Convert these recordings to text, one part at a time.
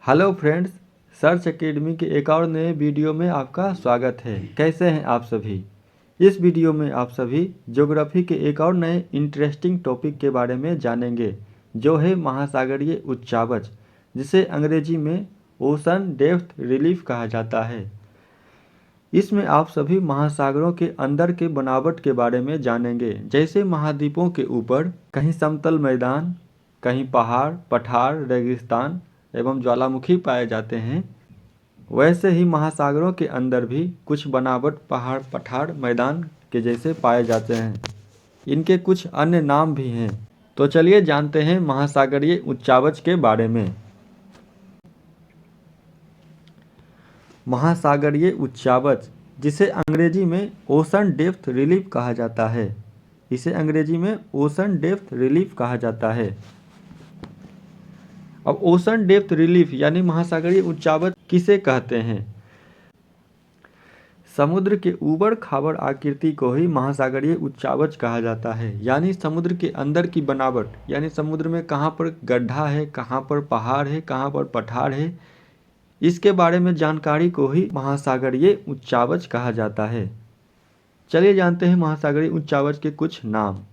Hello friends, search academy के एक और नए वीडियो में आपका स्वागत है। कैसे हैं आप सभी। इस वीडियो में आप सभी ज्योग्राफी के एक और नए इंटरेस्टिंग टॉपिक के बारे में जानेंगे, जो है महासागरीय उच्चावच, जिसे अंग्रेजी में ओशन डेप्थ रिलीफ कहा जाता है। इसमें आप सभी महासागरों के अंदर के बनावट के बारे में जानेंगे। जैसे महाद्वीपों के ऊपर कहीं समतल मैदान, कहीं पहाड़, पठार, रेगिस्तान एवं ज्वालामुखी पाए जाते हैं, वैसे ही महासागरों के अंदर भी कुछ बनावट पहाड़, पठार, मैदान के जैसे पाए जाते हैं। इनके कुछ अन्य नाम भी हैं। तो चलिए जानते हैं महासागरीय उच्चावच के बारे में। महासागरीय उच्चावच, जिसे अंग्रेजी में ओशन डेप्थ रिलीफ कहा जाता है, इसे अंग्रेजी में ओशन डेप्थ रिलीफ कहा जाता है। अब ओशन डेप्थ रिलीफ यानी महासागरीय उच्चावच किसे कहते हैं? समुद्र के ऊबड़ खाबड़ आकृति को ही महासागरीय उच्चावच कहा जाता है। यानी समुद्र के अंदर की बनावट, यानी समुद्र में कहाँ पर गड्ढा है, कहाँ पर पहाड़ है, कहाँ पर पठार है, इसके बारे में जानकारी को ही महासागरीय उच्चावच कहा जाता है। चलिए जानते हैं महासागरीय उच्चावच के कुछ नाम।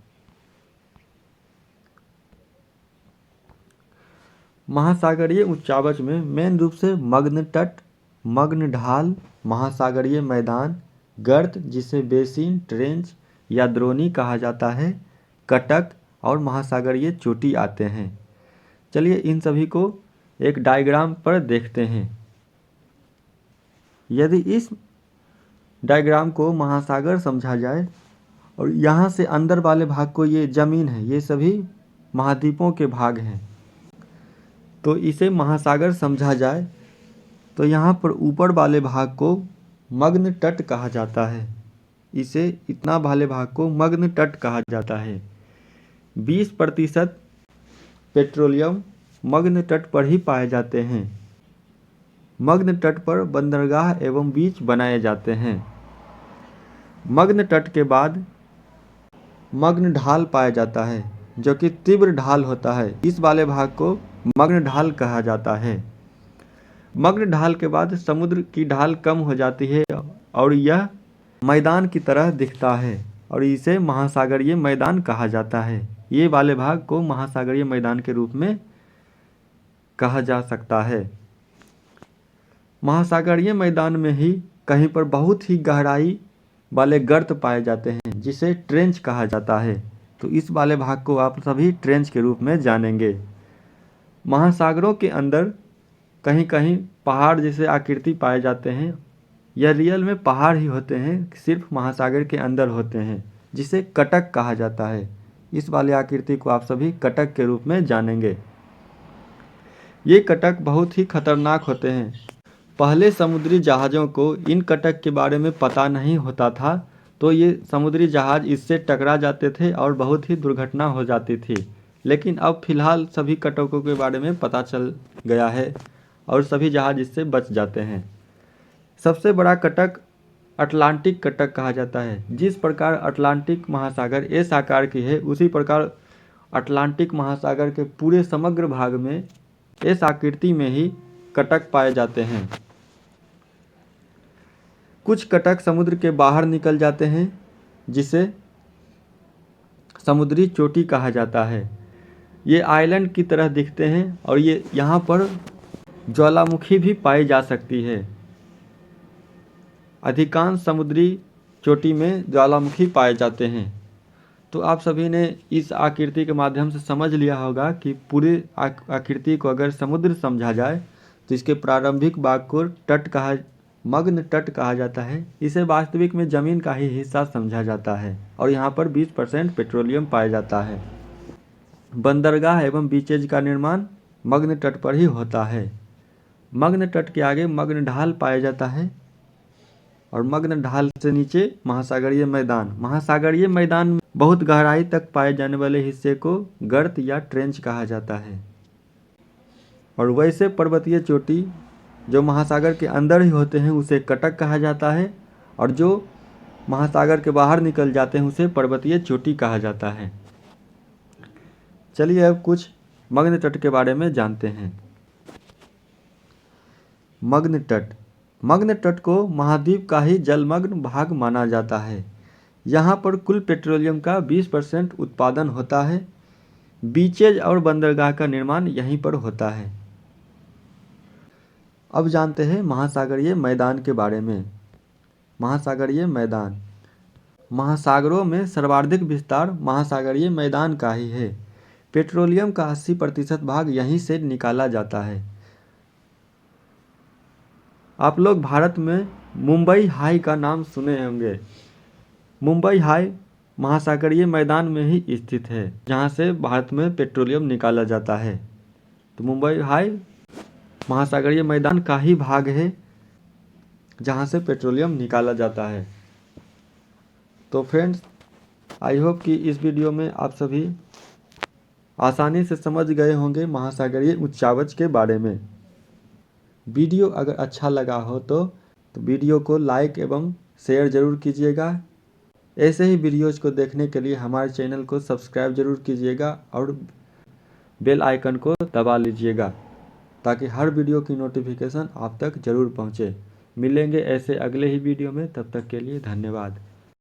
महासागरीय उच्चावच में मेन रूप से मग्न तट, मग्न ढाल, महासागरीय मैदान, गर्त जिसे बेसिन, ट्रेंच या द्रोणी कहा जाता है, कटक और महासागरीय चोटी आते हैं। चलिए इन सभी को एक डायग्राम पर देखते हैं। यदि इस डायग्राम को महासागर समझा जाए और यहाँ से अंदर वाले भाग को ये ज़मीन है, ये सभी महाद्वीपों के भाग हैं, तो इसे महासागर समझा जाए तो यहाँ पर ऊपर वाले भाग को मग्न तट कहा जाता है। इसे इतना वाले भाग को मग्न तट कहा जाता है। 20% पेट्रोलियम मग्न तट पर ही पाए जाते हैं। मग्न तट पर बंदरगाह एवं बीच बनाए जाते हैं। मग्न तट के बाद मग्न ढाल पाया जाता है, जो कि तीव्र ढाल होता है। इस वाले भाग को मग्न ढाल कहा जाता है। मग्न ढाल के बाद समुद्र की ढाल कम हो जाती है और यह मैदान की तरह दिखता है और इसे महासागरीय मैदान कहा जाता है। ये वाले भाग को महासागरीय मैदान के रूप में कहा जा सकता है। महासागरीय मैदान में ही कहीं पर बहुत ही गहराई वाले गर्त पाए जाते हैं, जिसे ट्रेंच कहा जाता है। तो इस वाले भाग को आप सभी ट्रेंच के रूप में जानेंगे। महासागरों के अंदर कहीं कहीं पहाड़ जैसे आकृति पाए जाते हैं। यह रियल में पहाड़ ही होते हैं, सिर्फ महासागर के अंदर होते हैं, जिसे कटक कहा जाता है। इस वाले आकृति को आप सभी कटक के रूप में जानेंगे। ये कटक बहुत ही खतरनाक होते हैं। पहले समुद्री जहाज़ों को इन कटक के बारे में पता नहीं होता था, तो ये समुद्री जहाज़ इससे टकरा जाते थे और बहुत ही दुर्घटना हो जाती थी। लेकिन अब फिलहाल सभी कटकों के बारे में पता चल गया है और सभी जहाज़ इससे बच जाते हैं। सबसे बड़ा कटक अटलांटिक कटक कहा जाता है। जिस प्रकार अटलांटिक महासागर एस आकार की है, उसी प्रकार अटलांटिक महासागर के पूरे समग्र भाग में एस आकृति में ही कटक पाए जाते हैं। कुछ कटक समुद्र के बाहर निकल जाते हैं, जिसे समुद्री चोटी कहा जाता है। ये आइलैंड की तरह दिखते हैं और ये यहाँ पर ज्वालामुखी भी पाई जा सकती है। अधिकांश समुद्री चोटी में ज्वालामुखी पाए जाते हैं। तो आप सभी ने इस आकृति के माध्यम से समझ लिया होगा कि पूरे आकृति को अगर समुद्र समझा जाए तो इसके प्रारंभिक भाग को मग्न तट कहा जाता है। इसे वास्तविक में ज़मीन का ही हिस्सा समझा जाता है और यहाँ पर 20% पेट्रोलियम पाया जाता है। बंदरगाह एवं बीचेज का निर्माण मग्न तट पर ही होता है। मग्न तट के आगे मग्न ढाल पाया जाता है और मग्न ढाल से नीचे महासागरीय मैदान। महासागरीय मैदान में बहुत गहराई तक पाए जाने वाले हिस्से को गर्त या ट्रेंच कहा जाता है। और वैसे पर्वतीय चोटी जो महासागर के अंदर ही होते हैं, उसे कटक कहा जाता है, और जो महासागर के बाहर निकल जाते हैं उसे पर्वतीय चोटी कहा जाता है। चलिए अब कुछ मग्न तट के बारे में जानते हैं। मग्न तट। मग्न तट को महाद्वीप का ही जलमग्न भाग माना जाता है। यहाँ पर कुल पेट्रोलियम का 20% उत्पादन होता है। बीचेज और बंदरगाह का निर्माण यहीं पर होता है। अब जानते हैं महासागरीय मैदान के बारे में। महासागरीय मैदान। महासागरों में सर्वाधिक विस्तार महासागरीय मैदान का ही है। पेट्रोलियम का 80% भाग यहीं से निकाला जाता है। आप लोग भारत में मुंबई हाई का नाम सुने होंगे। मुंबई हाई महासागरीय मैदान में ही स्थित है, जहाँ से भारत में पेट्रोलियम निकाला जाता है। तो मुंबई हाई महासागरीय मैदान का ही भाग है, जहाँ से पेट्रोलियम निकाला जाता है। तो फ्रेंड्स, आई होप कि इस वीडियो में आप सभी आसानी से समझ गए होंगे महासागरीय उच्चावच के बारे में। वीडियो अगर अच्छा लगा हो तो वीडियो को लाइक एवं शेयर ज़रूर कीजिएगा। ऐसे ही वीडियोज़ को देखने के लिए हमारे चैनल को सब्सक्राइब ज़रूर कीजिएगा और बेल आइकन को दबा लीजिएगा, ताकि हर वीडियो की नोटिफिकेशन आप तक ज़रूर पहुँचे। मिलेंगे ऐसे अगले ही वीडियो में, तब तक के लिए धन्यवाद।